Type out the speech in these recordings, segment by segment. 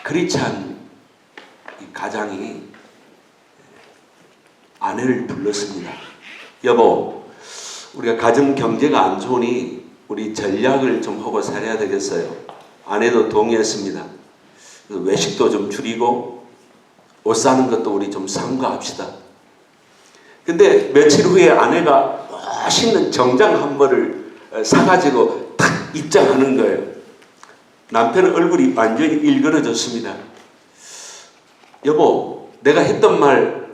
크리스찬 가장이 아내를 불렀습니다. 여보, 우리가 가정 경제가 안 좋으니 우리 전략을 좀 하고 살아야 되겠어요. 아내도 동의했습니다. 외식도 좀 줄이고 옷 사는 것도 우리 좀 삼가합시다. 근데 며칠 후에 아내가 멋있는 정장 한 벌을 사가지고 탁 입장하는 거예요. 남편은 얼굴이 완전히 일그러졌습니다. 여보, 내가 했던 말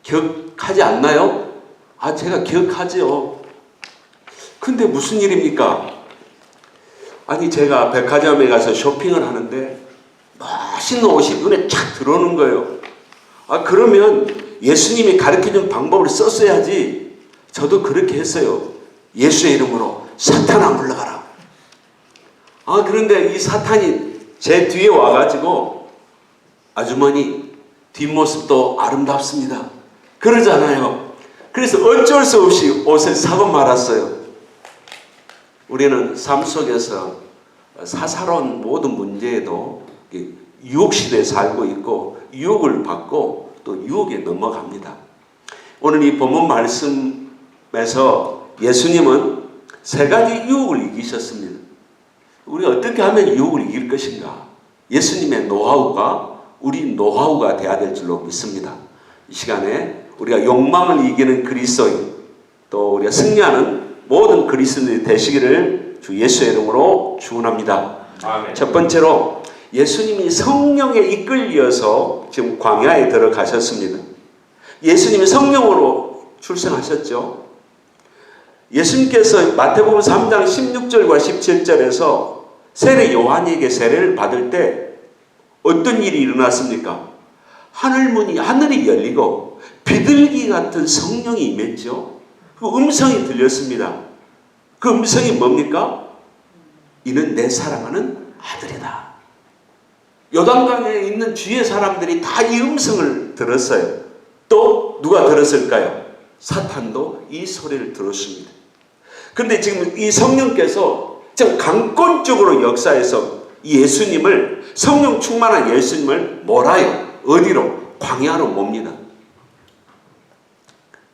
기억하지 않나요? 아, 제가 기억하죠. 근데 무슨 일입니까? 아니, 제가 백화점에 가서 쇼핑을 하는데 멋있는 옷이 눈에 착 들어오는 거예요. 아, 그러면 예수님이 가르쳐준 방법을 썼어야지. 저도 그렇게 했어요. 예수의 이름으로 사탄아 물러가라. 아, 그런데 이 사탄이 제 뒤에 와가지고 아주머니 뒷모습도 아름답습니다. 그러잖아요. 그래서 어쩔 수 없이 옷을 사고 말았어요. 우리는 삶 속에서 사사로운 모든 문제에도 유혹시대에 살고 있고 유혹을 받고 또 유혹에 넘어갑니다. 오늘 이 본문 말씀에서 예수님은 세 가지 유혹을 이기셨습니다. 우리가 어떻게 하면 유혹을 이길 것인가? 예수님의 노하우가 우리 노하우가 되어야 될 줄로 믿습니다. 이 시간에 우리가 욕망을 이기는 그리스도인, 또 우리가 승리하는 모든 그리스도인이 되시기를 주 예수의 이름으로 축원합니다. 아멘. 첫 번째로 예수님이 성령에 이끌려서 지금 광야에 들어가셨습니다. 예수님이 성령으로 출생하셨죠. 예수님께서 마태복음 3장 16절과 17절에서 세례 요한에게 세례를 받을 때 어떤 일이 일어났습니까? 하늘이 열리고 비둘기 같은 성령이 임했죠. 그 음성이 들렸습니다. 그 음성이 뭡니까? 이는 내 사랑하는 아들이다. 요단강에 있는 주위의 사람들이 다 이 음성을 들었어요. 또 누가 들었을까요? 사탄도 이 소리를 들었습니다. 그런데 지금 이 성령께서 지금 강권적으로 역사해서 예수님을, 성령 충만한 예수님을 몰아요. 어디로? 광야로 몹니다.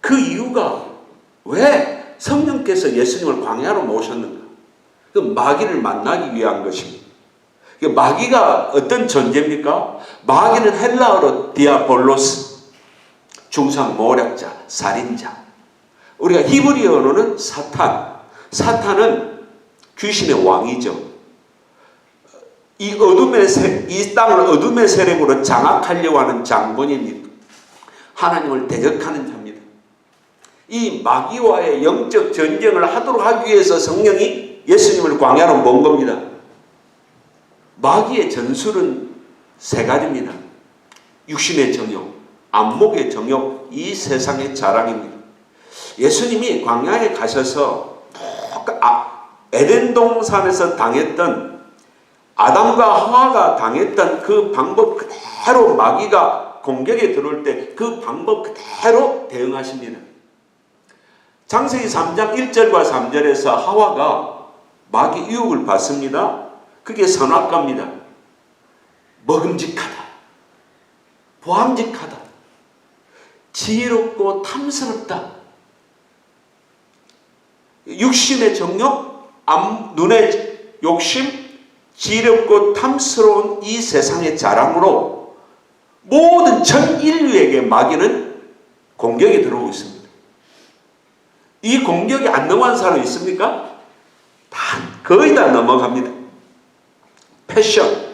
그 이유가 왜 성령께서 예수님을 광야로 모셨는가? 그 마귀를 만나기 위한 것입니다. 마귀가 어떤 존재입니까? 마귀는 헬라어로 디아볼로스, 중상 모략자, 살인자. 우리가 히브리어로는 사탄. 사탄은 귀신의 왕이죠. 이 땅을 어둠의 세력으로 장악하려고 하는 장본인입니다. 하나님을 대적하는 자입니다. 이 마귀와의 영적 전쟁을 하도록 하기 위해서 성령이 예수님을 광야로 몬 겁니다. 마귀의 전술은 세 가지입니다. 육신의 정욕, 안목의 정욕, 이 세상의 자랑입니다. 예수님이 광야에 가셔서 에덴 동산에서 당했던, 아담과 하와가 당했던 그 방법 그대로 마귀가 공격에 들어올 때 그 방법 그대로 대응하십니다. 창세기 3장 1절과 3절에서 하와가 마귀 유혹을 받습니다. 그게 선악과입니다. 먹음직하다, 보암직하다, 지혜롭고 탐스럽다. 육신의 정욕, 눈의 욕심, 지혜롭고 탐스러운 이 세상의 자랑으로 모든 전 인류에게 마귀는 공격이 들어오고 있습니다. 이 공격이 안 넘어간 사람이 있습니까? 거의 다 넘어갑니다. 패션,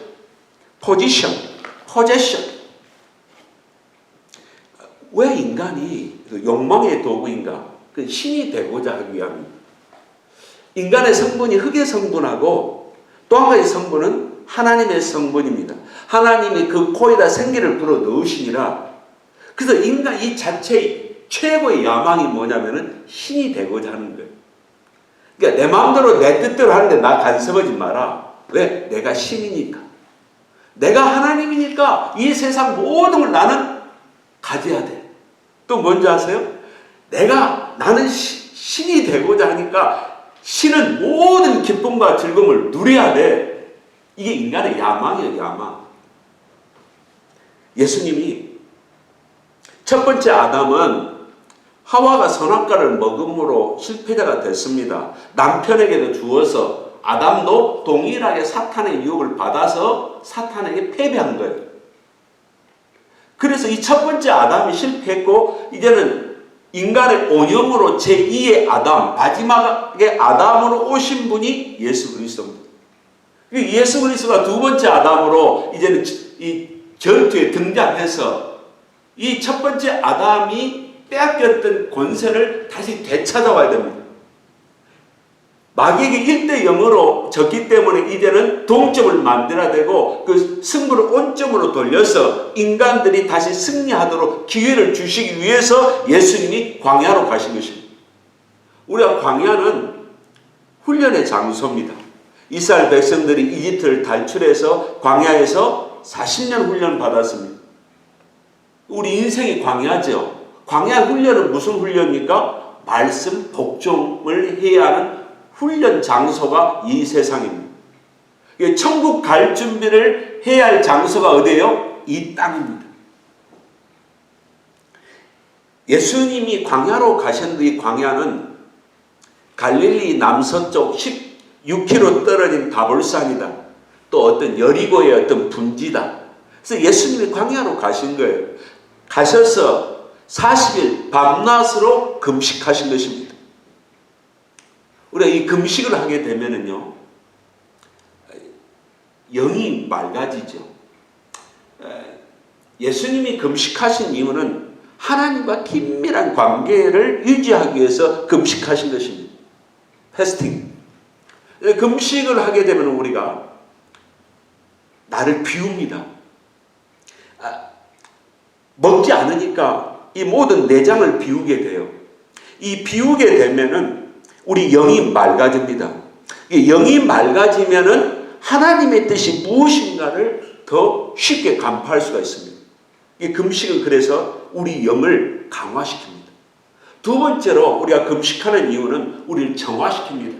포지션, 포제션. 왜 인간이 욕망의 도구인가? 그 신이 되고자 하기 위함입니다. 인간의 성분이 흙의 성분하고 또 한 가지 성분은 하나님의 성분입니다. 하나님이 그 코에다 생기를 불어 넣으시니라. 그래서 인간 이 자체의 최고의 야망이 뭐냐면은 신이 되고자 하는 거예요. 그러니까 내 마음대로 내 뜻대로 하는데 나 간섭하지 마라. 왜? 내가 신이니까. 내가 하나님이니까 이 세상 모든 걸 나는 가져야 돼. 또 뭔지 아세요? 나는 신이 되고자 하니까 신은 모든 기쁨과 즐거움을 누려야 돼. 이게 인간의 야망이에요, 야망. 예수님이 첫 번째 아담은 하와가 선악과를 먹음으로 실패자가 됐습니다. 남편에게도 주어서 아담도 동일하게 사탄의 유혹을 받아서 사탄에게 패배한 거예요. 그래서 이 첫 번째 아담이 실패했고 이제는 인간의 온영으로 제2의 아담, 마지막에 아담으로 오신 분이 예수 그리스도입니다. 예수 그리스도가 두 번째 아담으로 이제는 이 전투에 등장해서 이 첫 번째 아담이 빼앗겼던 권세를 다시 되찾아와야 됩니다. 마귀에게 1대 0으로 졌기 때문에 이제는 동점을 만들어야 되고 그 승부를 온점으로 돌려서 인간들이 다시 승리하도록 기회를 주시기 위해서 예수님이 광야로 가신 것입니다. 우리가 광야는 훈련의 장소입니다. 이스라엘 백성들이 이집트를 탈출해서 광야에서 40년 훈련 받았습니다. 우리 인생이 광야죠. 광야 훈련은 무슨 훈련입니까? 말씀, 복종을 해야 하는 훈련 장소가 이 세상입니다. 천국 갈 준비를 해야 할 장소가 어디예요? 이 땅입니다. 예수님이 광야로 가셨는데 이 광야는 갈릴리 남서쪽 16km 떨어진 다볼산이다. 또 어떤 여리고의 어떤 분지다. 그래서 예수님이 광야로 가신 거예요. 가셔서 40일 밤낮으로 금식하신 것입니다. 우리가 이 금식을 하게 되면은요, 영이 맑아지죠. 예수님이 금식하신 이유는 하나님과 긴밀한 관계를 유지하기 위해서 금식하신 것입니다. 패스팅. 금식을 하게 되면 우리가 나를 비웁니다. 먹지 않으니까 이 모든 내장을 비우게 돼요. 이 비우게 되면은 우리 영이 맑아집니다. 영이 맑아지면은 하나님의 뜻이 무엇인가를 더 쉽게 간파할 수가 있습니다. 이 금식은 그래서 우리 영을 강화시킵니다. 두 번째로 우리가 금식하는 이유는 우리를 정화시킵니다.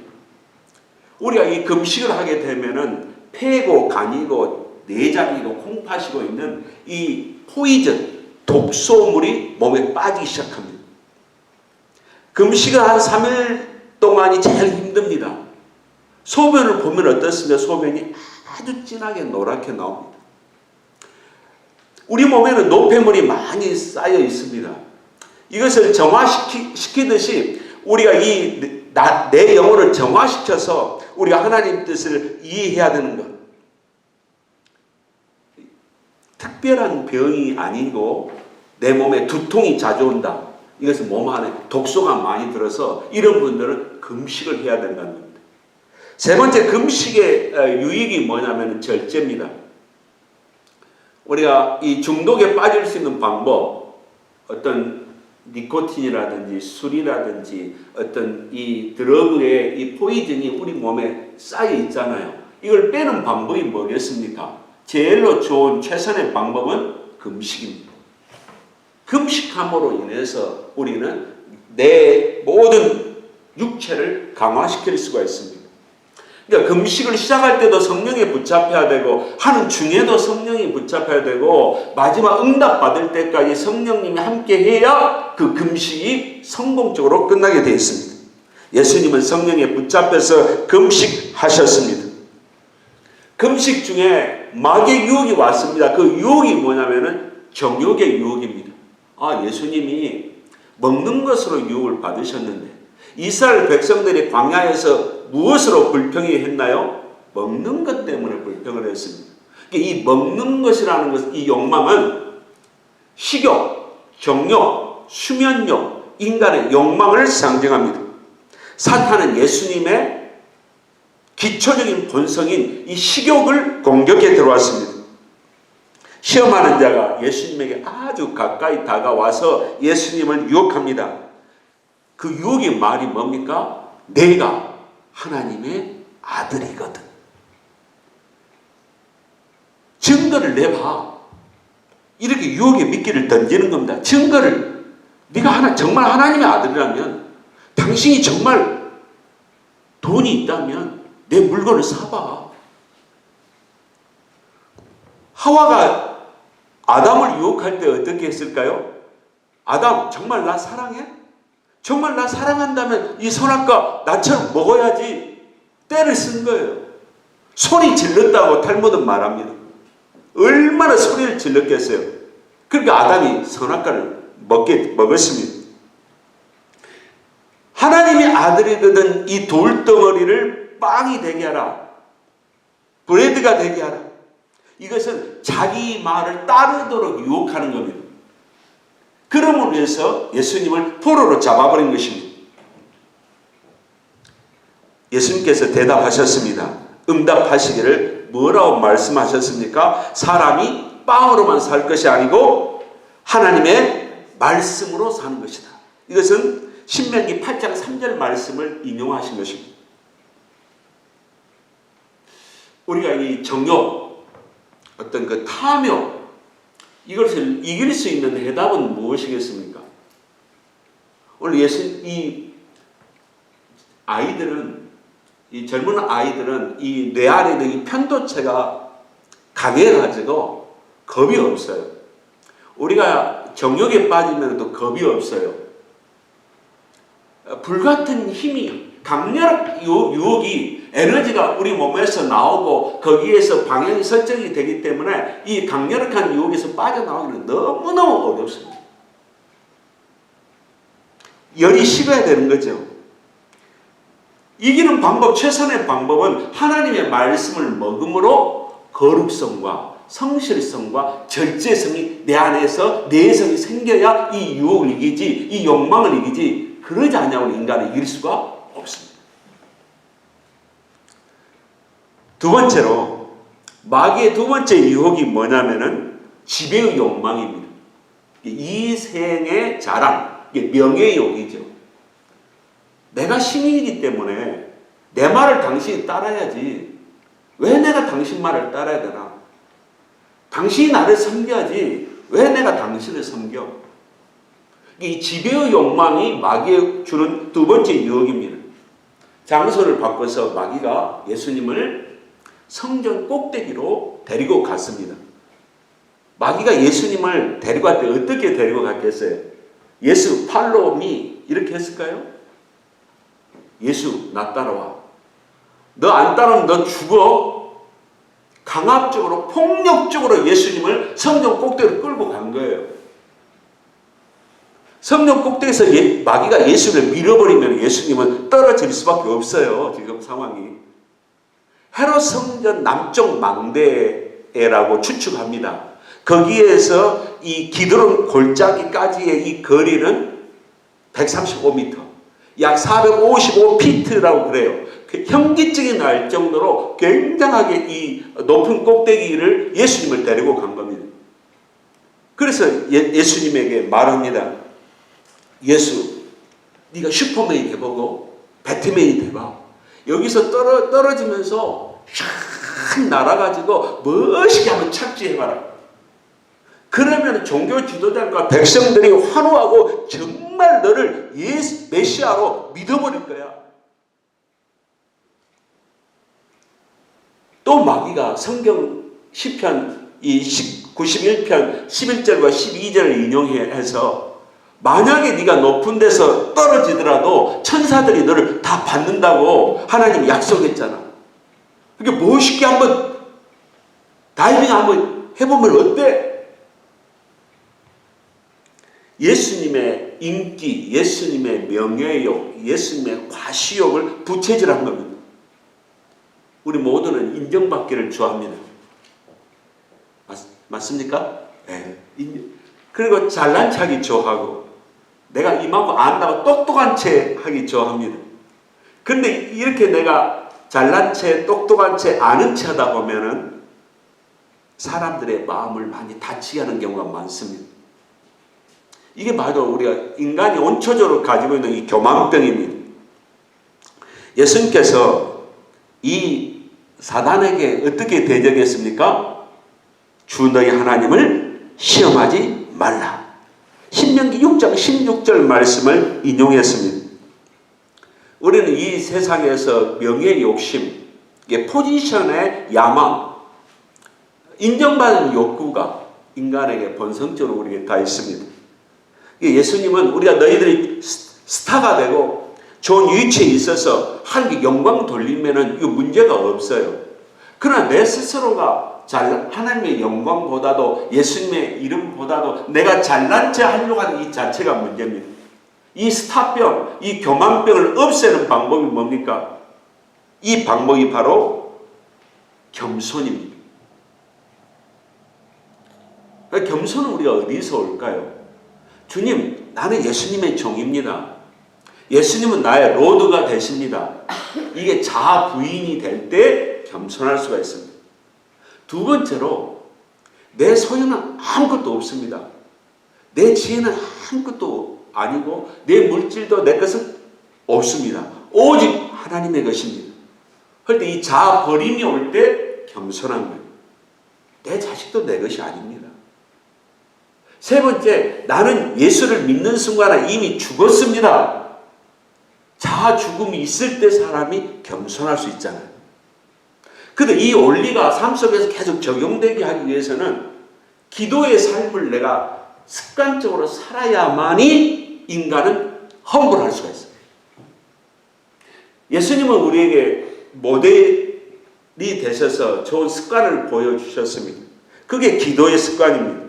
우리가 이 금식을 하게 되면은 폐고 간이고 내장이고 콩팥이고 있는 이 포이즌, 독소물이 몸에 빠지기 시작합니다. 금식을 한 3일 동안이 제일 힘듭니다. 소변을 보면 어떻습니까? 소변이 아주 진하게 노랗게 나옵니다. 우리 몸에는 노폐물이 많이 쌓여 있습니다. 이것을 정화시키듯이 우리가 내 영혼을 정화시켜서 우리가 하나님 뜻을 이해해야 되는 것. 특별한 병이 아니고 내 몸에 두통이 자주 온다. 이것은 몸 안에 독소가 많이 들어서 이런 분들은 금식을 해야 된다는 겁니다. 세 번째 금식의 유익이 뭐냐면 절제입니다. 우리가 이 중독에 빠질 수 있는 방법, 어떤 니코틴이라든지 술이라든지 어떤 이 드러그의 이 포이즌이 우리 몸에 쌓여 있잖아요. 이걸 빼는 방법이 뭐겠습니까? 제일로 좋은 최선의 방법은 금식입니다. 금식함으로 인해서 우리는 내 모든 육체를 강화시킬 수가 있습니다. 그러니까 금식을 시작할 때도 성령에 붙잡혀야 되고 하는 중에도 성령이 붙잡혀야 되고 마지막 응답 받을 때까지 성령님이 함께 해야 그 금식이 성공적으로 끝나게 되어 있습니다. 예수님은 성령에 붙잡혀서 금식하셨습니다. 금식 중에 마귀의 유혹이 왔습니다. 그 유혹이 뭐냐면은 정욕의 유혹입니다. 예수님이 먹는 것으로 유혹을 받으셨는데 이스라엘 백성들이 광야에서 무엇으로 불평이 했나요? 먹는 것 때문에 불평을 했습니다. 이 먹는 것이라는 것, 이 욕망은 식욕, 정욕, 수면욕, 인간의 욕망을 상징합니다. 사탄은 예수님의 기초적인 본성인 이 식욕을 공격해 들어왔습니다. 시험하는 자가 예수님에게 아주 가까이 다가와서 예수님을 유혹합니다. 그 유혹의 말이 뭡니까? 내가 하나님의 아들이거든. 증거를 내봐. 이렇게 유혹의 미끼를 던지는 겁니다. 증거를. 네가 정말 하나님의 아들이라면, 당신이 정말 돈이 있다면 내 물건을 사봐. 하와가 아담을 유혹할 때 어떻게 했을까요? 아담, 정말 나 사랑해? 정말 나 사랑한다면 이 선악과 나처럼 먹어야지. 때를 쓴 거예요. 소리 질렀다고 탈무드는 말합니다. 얼마나 소리를 질렀겠어요. 그러니까 아담이 선악과를 먹었습니다. 하나님의 아들이거든 이 돌덩어리를 빵이 되게 하라. 브레드가 되게 하라. 이것은 자기 말을 따르도록 유혹하는 겁니다. 그럼으로 해서 예수님을 포로로 잡아버린 것입니다. 예수님께서 대답하셨습니다. 응답하시기를 뭐라고 말씀하셨습니까? 사람이 빵으로만 살 것이 아니고 하나님의 말씀으로 사는 것이다. 이것은 신명기 8장 3절 말씀을 인용하신 것입니다. 우리가 이 정욕, 어떤 그 탐욕, 이것을 이길 수 있는 해답은 무엇이겠습니까? 오늘 이 아이들은, 이 젊은 아이들은 이 뇌 안에 있는 이 편도체가 강해가지고 겁이 없어요. 우리가 정욕에 빠지면 또 겁이 없어요. 불같은 힘이, 강렬한 유혹이 에너지가 우리 몸에서 나오고 거기에서 방향이 설정이 되기 때문에 이 강렬한 유혹에서 빠져나오기는 너무너무 어렵습니다. 열이 식어야 되는 거죠. 이기는 방법, 최선의 방법은 하나님의 말씀을 먹음으로 거룩성과 성실성과 절제성이 내 안에서 내성이 생겨야 이 유혹을 이기지, 이 욕망을 이기지, 그러지 않냐고 인간을 이길 수가 없습니다. 두 번째로 마귀의 두 번째 유혹이 뭐냐면은 지배의 욕망입니다. 이생의 자랑, 이게 명예욕이죠. 내가 신인이기 때문에 내 말을 당신이 따라야지. 왜 내가 당신 말을 따라야 되나? 당신이 나를 섬겨야지. 왜 내가 당신을 섬겨? 이 지배의 욕망이 마귀에 주는 두 번째 유혹입니다. 장소를 바꿔서 마귀가 예수님을 성전 꼭대기로 데리고 갔습니다. 마귀가 예수님을 데리고 갈 때 어떻게 데리고 갔겠어요? 예수 팔로우 미 이렇게 했을까요? 예수 나 따라와. 너 안 따르면 너 죽어. 강압적으로 폭력적으로 예수님을 성전 꼭대기로 끌고 간 거예요. 성전 꼭대기에서 마귀가 예수를 밀어버리면 예수님은 떨어질 수밖에 없어요. 지금 상황이. 헤롯 성전 남쪽 망대라고 추측합니다. 거기에서 이 기드론 골짜기까지의 이 거리는 135m, 약 455피트라고 그래요. 그 현기증이 날 정도로 굉장하게 이 높은 꼭대기를 예수님을 데리고 간 겁니다. 그래서 예수님에게 말합니다. 예수, 네가 슈퍼맨이 돼보고 배트맨이 돼봐. 여기서 떨어지면서 샥 날아가지고 멋있게 한번 착지해봐라. 그러면 종교 지도자들과 백성들이 환호하고 정말 너를 메시아로 믿어버릴 거야. 또 마귀가 성경 시편 91편 11절과 12절을 인용해서 만약에 네가 높은 데서 떨어지더라도 천사들이 너를 다 받는다고 하나님이 약속했잖아. 그러니까 멋있게 한번 다이빙 한번 해보면 어때? 예수님의 인기, 예수님의 명예욕, 예수님의 과시욕을 부채질한 겁니다. 우리 모두는 인정받기를 좋아합니다. 맞습니까? 네. 그리고 잘난 척하기 좋아하고 내가 이만큼 안다고 똑똑한 체 하기 좋아합니다. 근데 이렇게 내가 잘난 체, 똑똑한 체, 아는 체 하다 보면은 사람들의 마음을 많이 다치게 하는 경우가 많습니다. 이게 바로 우리가 인간이 원초적으로 가지고 있는 이 교만병입니다. 예수님께서 이 사단에게 어떻게 대적했습니까? 주 너희 하나님을 시험하지 말라. 신명기 6장 16절 말씀을 인용했습니다. 우리는 이 세상에서 명예 욕심, 포지션의 야망, 인정받는 욕구가 인간에게 본성적으로 우리에게 다 있습니다. 예수님은 우리가 너희들이 스타가 되고 좋은 위치에 있어서 하나님께 영광 돌리면은 이 문제가 없어요. 그러나 내 스스로가 하나님의 영광보다도 예수님의 이름보다도 내가 잘난 체 하려고 하는 이 자체가 문제입니다. 이 스타병, 이 교만병을 없애는 방법이 뭡니까? 이 방법이 바로 겸손입니다. 겸손은 우리가 어디서 올까요? 주님, 나는 예수님의 종입니다. 예수님은 나의 로드가 되십니다. 이게 자아 부인이 될 때 겸손할 수가 있습니다. 두 번째로 내 소유는 아무것도 없습니다. 내 지혜는 아무것도 아니고 내 물질도 내 것은 없습니다. 오직 하나님의 것입니다. 그런데 이 자아 버림이 올 때 겸손한 거예요. 내 자식도 내 것이 아닙니다. 세 번째, 나는 예수를 믿는 순간에 이미 죽었습니다. 자아 죽음이 있을 때 사람이 겸손할 수 있잖아요. 근데 이 원리가 삶 속에서 계속 적용되게 하기 위해서는 기도의 삶을 내가 습관적으로 살아야만이 인간은 험불할 수가 있어요. 예수님은 우리에게 모델이 되셔서 좋은 습관을 보여주셨습니다. 그게 기도의 습관입니다.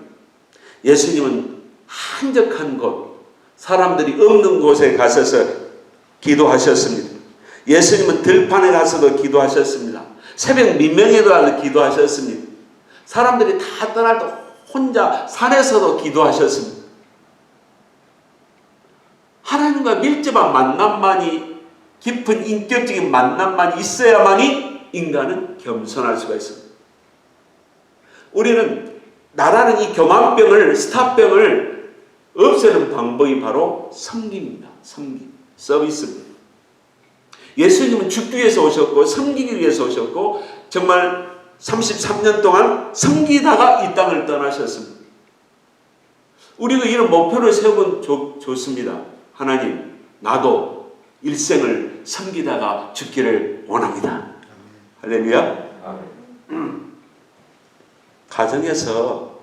예수님은 한적한 곳, 사람들이 없는 곳에 가셔서 기도하셨습니다. 예수님은 들판에 가서도 기도하셨습니다. 새벽 민명에도 가서 기도하셨습니다. 사람들이 다 떠날 때 혼자 산에서도 기도하셨습니다. 하나님과 밀접한 만남만이, 깊은 인격적인 만남만이 있어야만이 인간은 겸손할 수가 있습니다. 우리는 나라는 이 교만병을, 스타병을 없애는 방법이 바로 섬기입니다. 섬기, 서비스입니다. 예수님은 죽기 위해서 오셨고 섬기기 위해서 오셨고 정말 33년 동안 섬기다가 이 땅을 떠나셨습니다. 우리가 이런 목표를 세우면 좋습니다. 하나님, 나도 일생을 섬기다가 죽기를 원합니다. 할렐루야. 가정에서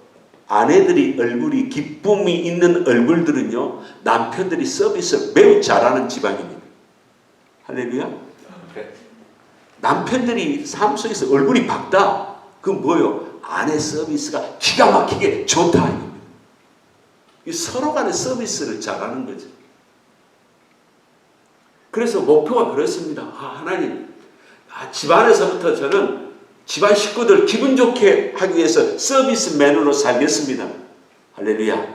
아내들이 얼굴이 기쁨이 있는 얼굴들은요, 남편들이 서비스 매우 잘하는 집안입니다. 할렐루야. 남편들이 삶 속에서 얼굴이 밝다. 그건 뭐예요? 아내 서비스가 기가 막히게 좋다. 서로 간의 서비스를 잘하는 거죠. 그래서 목표가 그렇습니다. 하나님, 집안에서부터 저는 집안 식구들 기분 좋게 하기 위해서 서비스맨으로 살겠습니다. 할렐루야.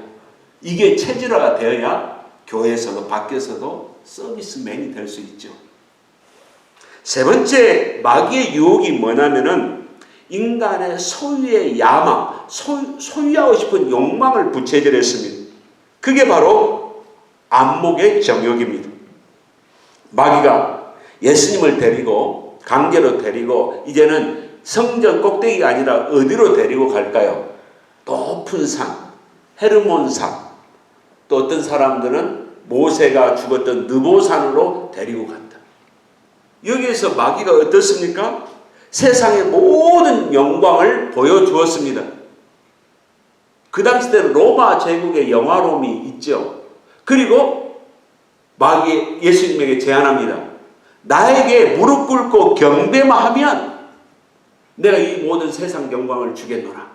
이게 체질화가 되어야 교회에서도 밖에서도 서비스맨이 될 수 있죠. 세 번째 마귀의 유혹이 뭐냐면은 인간의 소유의 야망, 소유하고 싶은 욕망을 부채질했습니다. 그게 바로 안목의 정욕입니다. 마귀가 예수님을 데리고 강제로 데리고 이제는 성전 꼭대기가 아니라 어디로 데리고 갈까요? 높은 산, 헤르몬산, 또 어떤 사람들은 모세가 죽었던 느보산으로 데리고 간다. 여기에서 마귀가 어떻습니까? 세상의 모든 영광을 보여주었습니다. 그 당시 때는 로마 제국의 영화로움이 있죠. 그리고 마귀 예수님에게 제안합니다. 나에게 무릎 꿇고 경배만 하면 내가 이 모든 세상 영광을 주겠노라.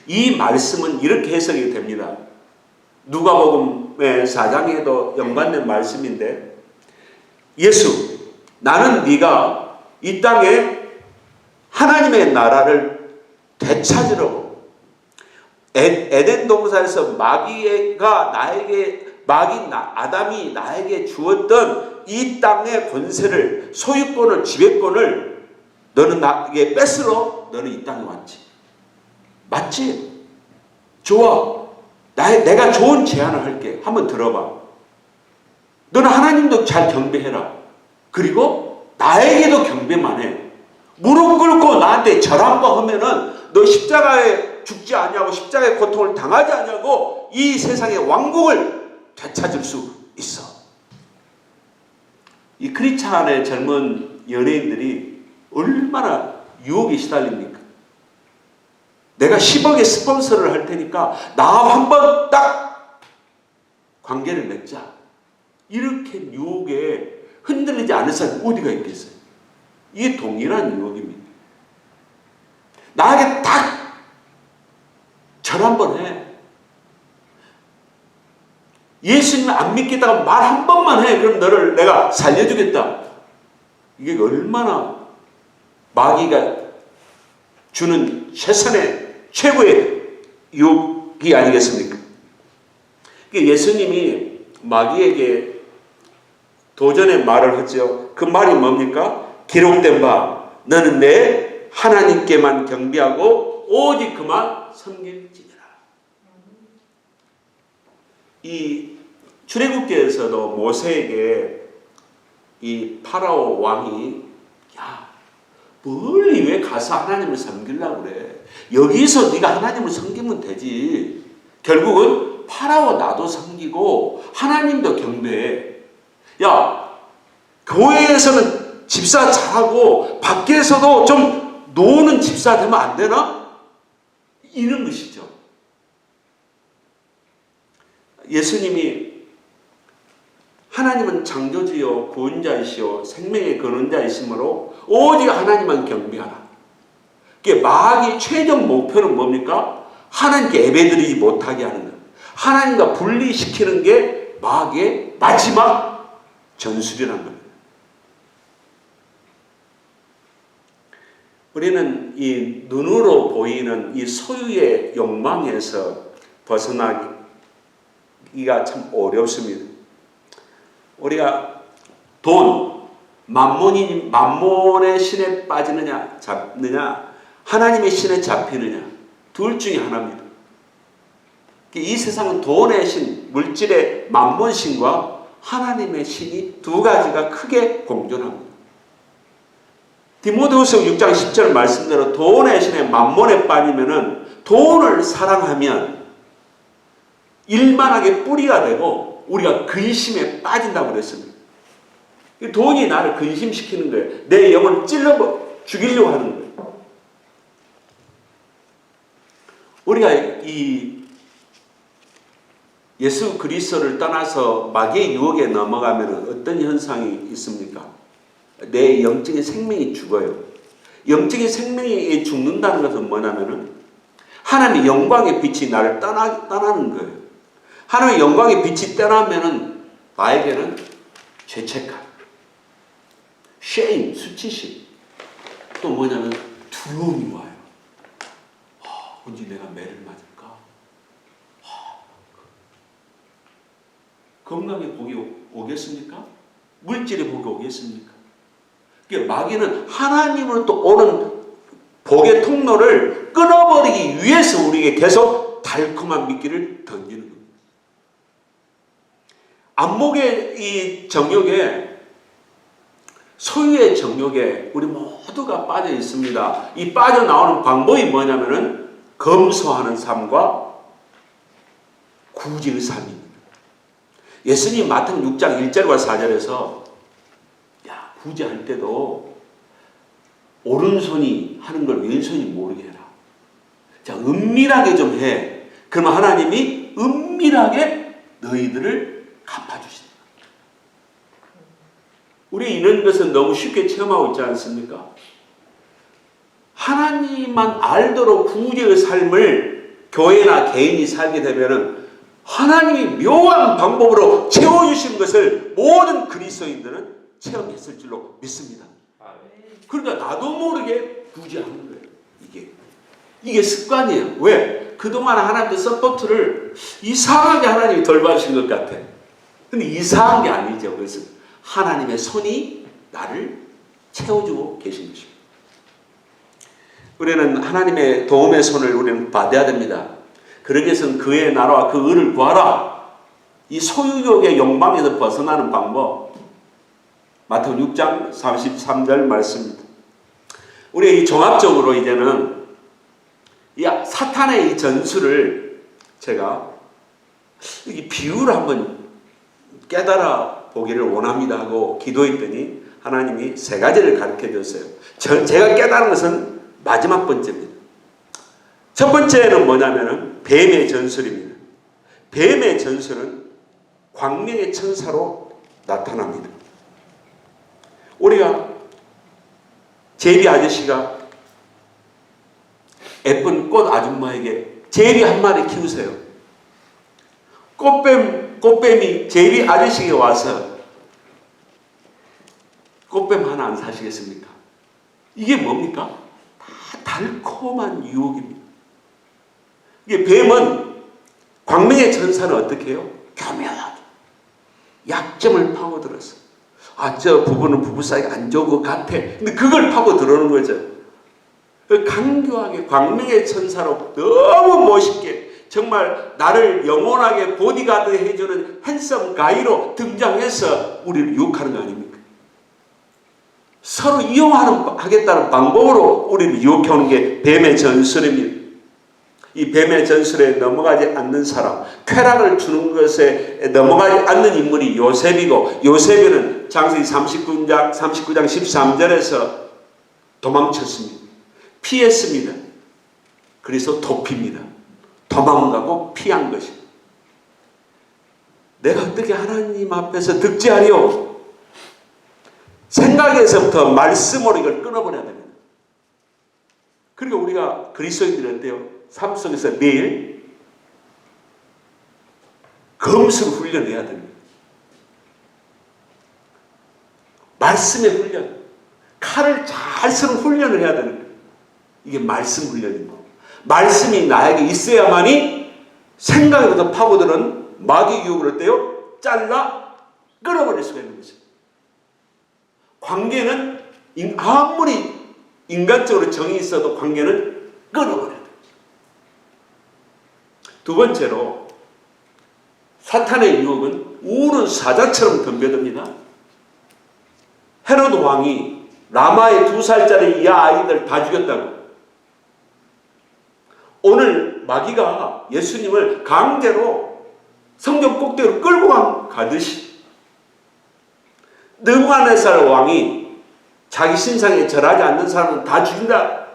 이 말씀은 이렇게 해석이 됩니다. 누가복음의 4장에도 연관된 말씀인데, 예수, 나는 네가 이 땅에 하나님의 나라를 되찾으려고 에덴 동산에서 아담이 나에게 주었던 이 땅의 권세를, 소유권을, 지배권을 너는 나에게 뺏으러 너는 이 땅에 왔지. 맞지? 좋아. 내가 좋은 제안을 할게. 한번 들어봐. 너는 하나님도 잘 경배해라. 그리고 나에게도 경배만 해. 무릎 꿇고 나한테 절 한번 하면은 너 십자가에 죽지 않냐고, 십자가의 고통을 당하지 않냐고 이 세상의 왕국을 되찾을 수 있어. 이 크리스찬의 젊은 연예인들이 얼마나 유혹에 시달립니까? 내가 10억의 스폰서를 할 테니까 나와 한번 딱 관계를 맺자. 이렇게 유혹에 흔들리지 않을 사람이 어디가 있겠어요? 이게 동일한 유혹입니다. 나에게 딱 절 한번 해. 예수님 안 믿겠다고 말 한 번만 해. 그럼 너를 내가 살려주겠다. 이게 얼마나 마귀가 주는 최선의 최고의 유혹이 아니겠습니까? 예수님이 마귀에게 도전의 말을 하죠. 그 말이 뭡니까? 기록된 바 너는 내 하나님께만 경배하고 오직 그만 섬길지니라. 이 출애굽기에서도 모세에게 이 파라오 왕이 야 멀리 왜 가서 하나님을 섬기려고 그래? 여기서 네가 하나님을 섬기면 되지. 결국은 파라오 나도 섬기고 하나님도 경배해. 야 교회에서는 집사 잘하고 밖에서도 좀 노는 집사 되면 안 되나? 이런 것이죠. 예수님이 하나님은 창조주요 구원자이시오 생명의 근원자이시므로 오직 하나님만 경배하라. 마귀의 최종 목표는 뭡니까? 하나님께 예배드리지 못하게 하는 것. 하나님과 분리시키는 게 마귀의 마지막 전술이라는 겁니다. 우리는 이 눈으로 보이는 이 소유의 욕망에서 벗어나기가 참 어렵습니다. 우리가 돈, 만몬의 신에 빠지느냐, 잡느냐, 하나님의 신에 잡히느냐, 둘 중에 하나입니다. 이 세상은 돈의 신, 물질의 만몬 신과 하나님의 신이 두 가지가 크게 공존합니다. 디모데후서 6장 10절 말씀대로 돈의 신에 만몬에 빠지면은 돈을 사랑하면 일만하게 뿌리가 되고 우리가 근심에 빠진다고 그랬습니다. 돈이 나를 근심시키는 거예요. 내 영혼을 찔러 죽이려고 하는 거예요. 우리가 이 예수 그리스도를 떠나서 마귀의 유혹에 넘어가면 어떤 현상이 있습니까? 내 영적인 생명이 죽어요. 영적인 생명이 죽는다는 것은 뭐냐면은 하나님의 영광의 빛이 나를 떠나는 거예요. 하나님의 영광의 빛이 떠나면은 나에게는 죄책감, shame, 수치심, 또 뭐냐면 두려움이 와요. 언제 내가 매를 맞을까? 건강의 복이 오겠습니까? 물질의 복이 오겠습니까? 마귀는 하나님으로부터 오는 복의 통로를 끊어버리기 위해서 우리에게 계속 달콤한 미끼를 던지는 겁니다. 안목의 이 정욕에, 소유의 정욕에 우리 모두가 빠져 있습니다. 이 빠져나오는 방법이 뭐냐면은 검소하는 삶과 구제의 삶입니다. 예수님 마태복음 6장 1절과 4절에서 구제할 때도 오른손이 하는 걸 왼손이 모르게 해라. 자, 은밀하게 좀 해. 그러면 하나님이 은밀하게 너희들을 갚아주신다. 우리 이런 것은 너무 쉽게 체험하고 있지 않습니까? 하나님만 알도록 구제의 삶을 교회나 개인이 살게 되면은 하나님이 묘한 방법으로 채워주신 것을 모든 그리스도인들은 체험했을 줄로 믿습니다. 그러니까 나도 모르게 구제하는 거예요. 이게 습관이에요. 왜? 그동안 하나님의 서포트를 이상하게 하나님이 돌봐주신 것 같아. 근데 이상한 게 아니죠. 그래서 하나님의 손이 나를 채워주고 계신 것입니다. 우리는 하나님의 도움의 손을 우리는 받아야 됩니다. 그러기 위해서는 그의 나라와 그 의를 구하라. 이 소유욕의 욕망에서 벗어나는 방법, 마태복음 6장 33절 말씀입니다. 우리 종합적으로 이제는 이 사탄의 이 전술을 제가 이 비유를 한번 깨달아 보기를 원합니다 하고 기도했더니 하나님이 세 가지를 가르쳐 줬어요. 제가 깨달은 것은 마지막 번째입니다. 첫 번째는 뭐냐면은 뱀의 전설입니다. 뱀의 전설은 광명의 천사로 나타납니다. 우리가 제비 아저씨가 예쁜 꽃 아줌마에게 제비 한 마리 키우세요. 꽃뱀이 제비 아저씨에게 와서 꽃뱀 하나 안 사시겠습니까? 이게 뭡니까? 다 달콤한 유혹입니다. 이게 뱀은 광명의 천사는 어떻게 해요? 교묘하게 약점을 파고들어서 저 부부는 부부 사이가 안 좋은 것 같아. 근데 그걸 파고들어오는 거죠. 강교하게 광명의 천사로 너무 멋있게 정말 나를 영원하게 보디가드 해주는 핸섬 가이로 등장해서 우리를 유혹하는 거 아닙니까? 서로 이용하겠다는 방법으로 우리를 유혹해오는 게 뱀의 전설입니다. 이 뱀의 전설에 넘어가지 않는 사람, 쾌락을 주는 것에 넘어가지 않는 인물이 요셉이고, 요셉은 창세기 39장 13절에서 도망쳤습니다. 피했습니다. 그래서 도피입니다. 도망가고 피한 것입니다. 내가 어떻게 하나님 앞에서 득지하리요? 생각에서부터 말씀으로 이걸 끊어버려야 됩니다. 그리고 우리가 그리스도인들이 어때요? 삶 속에서 매일 검술 훈련해야 됩니다. 말씀의 훈련, 칼을 잘 쓰는 훈련을 해야 되는 거예요. 이게 말씀 훈련입니다. 말씀이 나에게 있어야만이 생각에부터 파고드는 마귀의 유혹을 어때요? 잘라 끊어버릴 수가 있는 거죠. 관계는 아무리 인간적으로 정이 있어도 관계는 끊어버려야 돼요. 두 번째로 사탄의 유혹은 우는 사자처럼 덤벼듭니다. 헤로드 왕이 라마의 2살짜리 이 아이들 다 죽였다고. 오늘 마귀가 예수님을 강제로 성전 꼭대기로 끌고 가듯이 느부갓네살 왕이 자기 신상에 절하지 않는 사람은 다 죽인다.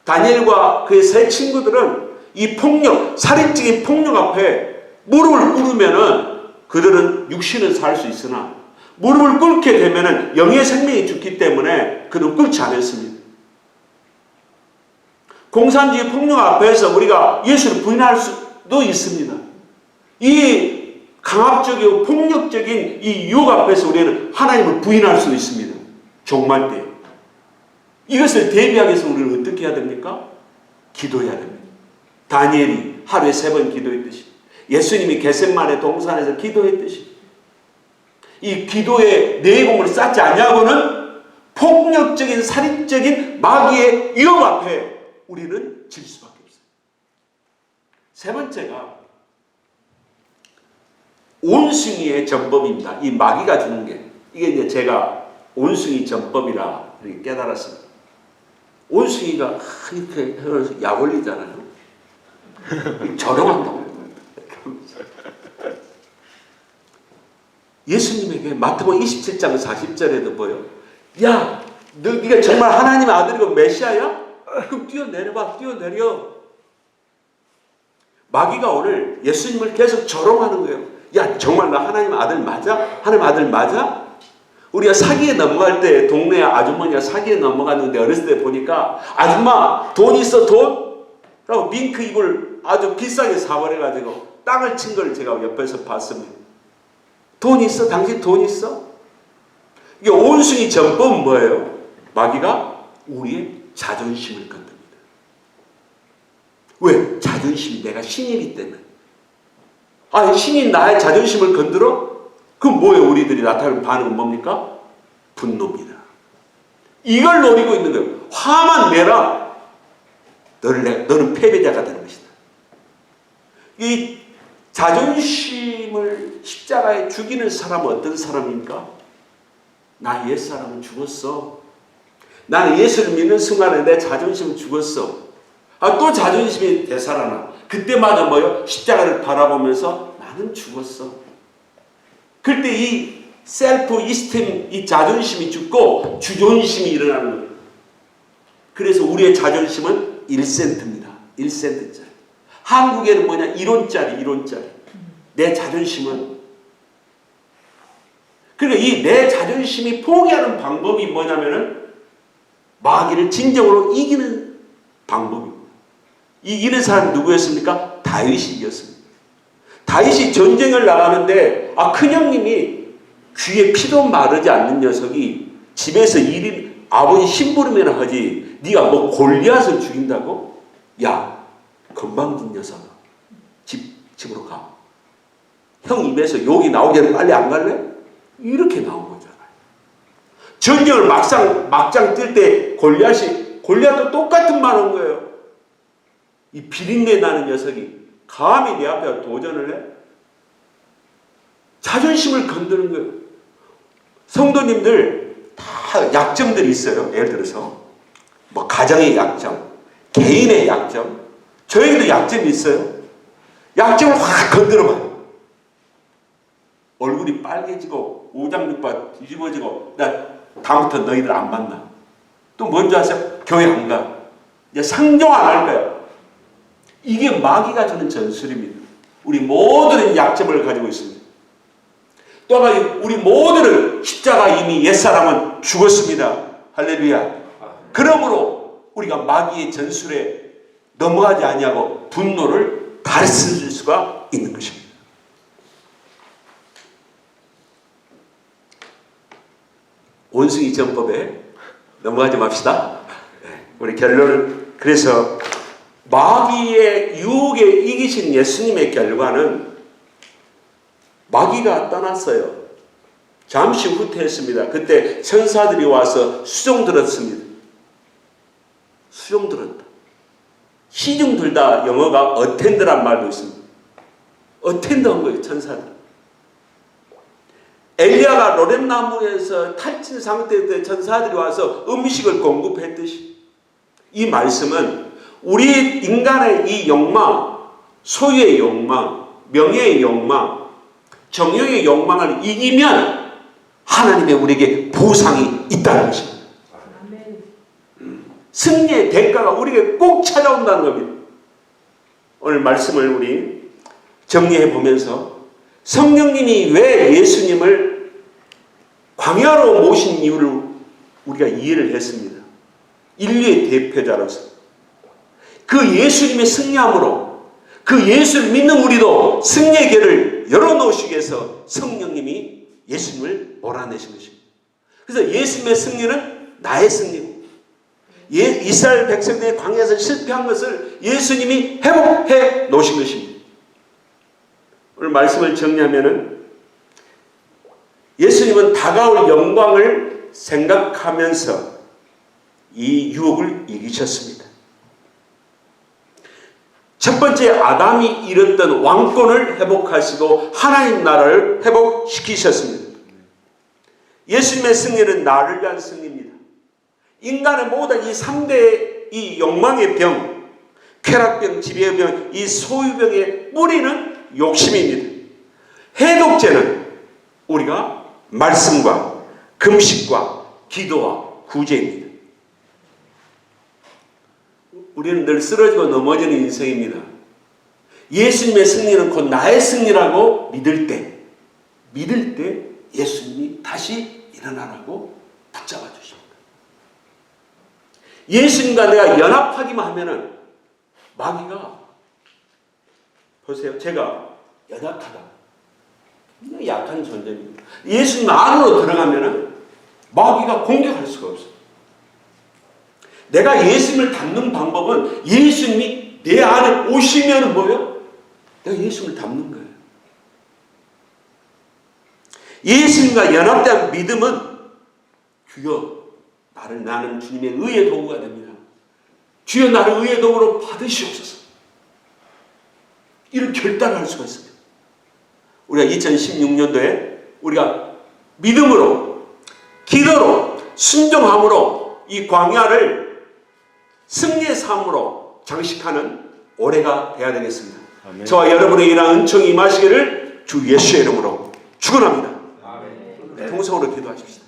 다니엘과 그의 세 친구들은 이 폭력, 살인적인 폭력 앞에 무릎을 꿇으면은 그들은 육신은 살 수 있으나 무릎을 꿇게 되면은 영의 생명이 죽기 때문에 그들은 꿇지 않았습니다. 공산주의 폭력 앞에서 우리가 예수를 부인할 수도 있습니다. 이 강압적이고 폭력적인 이 유혹 앞에서 우리는 하나님을 부인할 수도 있습니다. 종말 때. 이것을 대비하기 위해서 우리는 어떻게 해야 됩니까? 기도해야 됩니다. 다니엘이 하루에 3번 기도했듯이, 예수님이 겟세마네 동산에서 기도했듯이, 이 기도의 내공을 쌓지 않냐고는 폭력적인 살인적인 마귀의 위험 앞에 우리는 질 수밖에 없어요. 세 번째가 온숭이의 전법입니다. 이 마귀가 주는 게, 이게 이제 제가 온숭이 전법이라 이렇게 깨달았습니다. 온숭이가 이렇게 해서 약 올리잖아요. 저렴한다고. 예수님에게 마태복음 27장 40절에도 뭐예요? 야, 네가 정말 하나님의 아들이고 메시아야? 그럼 뛰어내려봐, 뛰어내려. 마귀가 오늘 예수님을 계속 조롱하는 거예요. 야, 정말 나 하나님 아들 맞아? 하나님 아들 맞아? 우리가 사기에 넘어갈 때 동네 아주머니가 사기에 넘어갔는데 어렸을 때 보니까 아줌마 돈 있어 돈? 라고 밍크 입을 아주 비싸게 사버려가지고 땅을 친 걸 제가 옆에서 봤습니다. 돈 있어? 당신 돈 있어? 이게 온숭이 전법은 뭐예요? 마귀가 우리의 자존심을 건듭니다. 왜? 자존심이 내가 신이기 때문에. 신이 나의 자존심을 건드려? 그럼 뭐예요? 우리들이 나타나는 반응은 뭡니까? 분노입니다. 이걸 노리고 있는 거예요. 화만 내라. 너는 패배자가 되는 것이다. 이 자존심을 십자가에 죽이는 사람은 어떤 사람입니까? 나 옛사람은 죽었어. 나는 예수를 믿는 순간에 내 자존심은 죽었어. 또 자존심이 되살아나. 그때마다 뭐요? 십자가를 바라보면서 나는 죽었어. 그럴 때 이 셀프 이스템, 이 자존심이 죽고 주존심이 일어나는 거예요. 그래서 우리의 자존심은 1센트입니다. 1센트짜리. 한국에는 뭐냐? 1원짜리. 내 자존심은. 그러니까 이 내 자존심이 포기하는 방법이 뭐냐면은 마귀를 진정으로 이기는 방법입니다. 이기는 사람이 누구였습니까? 다윗이 이겼습니다. 다윗이 전쟁을 나가는데 큰형님이 귀에 피도 마르지 않는 녀석이 집에서 아버지 심부름이나 하지 네가 뭐 골리앗을 죽인다고? 야, 건방진 녀석아, 집으로 가. 형 입에서 욕이 나오기 전에 빨리 안 갈래? 이렇게 나온 거잖아요. 전쟁을 막장 뛸 때 골리앗도 똑같은 말 한 거예요. 이 비린내 나는 녀석이 감히 내 앞에 도전을 해? 자존심을 건드는 거예요. 성도님들 다 약점들이 있어요. 예를 들어서 뭐 가정의 약점, 개인의 약점, 저에게도 약점이 있어요. 약점을 확 건드려봐요. 얼굴이 빨개지고 오장육부 뒤집어지고 나 다음부터 너희들 안 만나. 또 뭔지 아세요? 교회 안 가. 이제 상종 안 할 거야. 이게 마귀가 주는 전술입니다. 우리 모두는 약점을 가지고 있습니다. 또 한 가지, 우리 모두는 십자가 이미 옛사람은 죽었습니다. 할렐루야. 그러므로 우리가 마귀의 전술에 넘어가지 아니하고 분노를 다스릴 수가 있는 것입니다. 원숭이 전법에 넘어가지 맙시다. 우리 결론을, 그래서 마귀의 유혹에 이기신 예수님의 결과는 마귀가 떠났어요. 잠시 후퇴했습니다. 그때 천사들이 와서 수종 들었습니다. 수종 들었다. 시중 들다 영어가 어텐드란 말도 있습니다. 어텐드 한 거예요, 천사들. 엘리야가 로뎀나무에서 탈진 상태일 때 천사들이 와서 음식을 공급했듯이 이 말씀은 우리 인간의 이 욕망, 소유의 욕망, 명예의 욕망, 정욕의 욕망을 이기면 하나님의 우리에게 보상이 있다는 것입니다. 승리의 대가가 우리에게 꼭 찾아온다는 겁니다. 오늘 말씀을 우리 정리해 보면서 성령님이 왜 예수님을 광야로 모신 이유를 우리가 이해를 했습니다. 인류의 대표자로서. 그 예수님의 승리함으로 그 예수를 믿는 우리도 승리의 길을 열어놓으시기 위해서 성령님이 예수님을 몰아내신 것입니다. 그래서 예수님의 승리는 나의 승리고 이스라엘 백성들의 광야에서 실패한 것을 예수님이 회복해 놓으신 것입니다. 오늘 말씀을 정리하면은 예수님은 다가올 영광을 생각하면서 이 유혹을 이기셨습니다. 첫 번째, 아담이 잃었던 왕권을 회복하시고 하나님 나라를 회복시키셨습니다. 예수님의 승리는 나를 위한 승리입니다. 인간의 모든 이 3대의 이 욕망의 병, 쾌락병, 지배병, 이 소유병의 뿌리는 욕심입니다. 해독제는 우리가 말씀과 금식과 기도와 구제입니다. 우리는 늘 쓰러지고 넘어지는 인생입니다. 예수님의 승리는 곧 나의 승리라고 믿을 때 예수님이 다시 일어나라고 붙잡아 주십니다. 예수님과 내가 연합하기만 하면은 마귀가, 보세요, 제가 연약하다, 약한 존재입니다. 예수님 안으로 들어가면은 마귀가 공격할 수가 없어요. 내가 예수님을 닮는 방법은 예수님이 내 안에 오시면 뭐예요? 내가 예수님을 닮는 거예요. 예수님과 연합된 믿음은 주여 나는 주님의 의의 도구가 됩니다. 주여 나를 의의 도구로 받으시옵소서. 이런 결단을 할 수가 있습니다. 우리가 2016년도에 우리가 믿음으로, 기도로, 순종함으로 이 광야를 승리의 삶으로 장식하는 올해가 되어야 되겠습니다. 아멘. 저와 여러분의 이러한 은총이 임하시기를 주 예수의 이름으로 축원합니다. 통성으로 기도하십시다.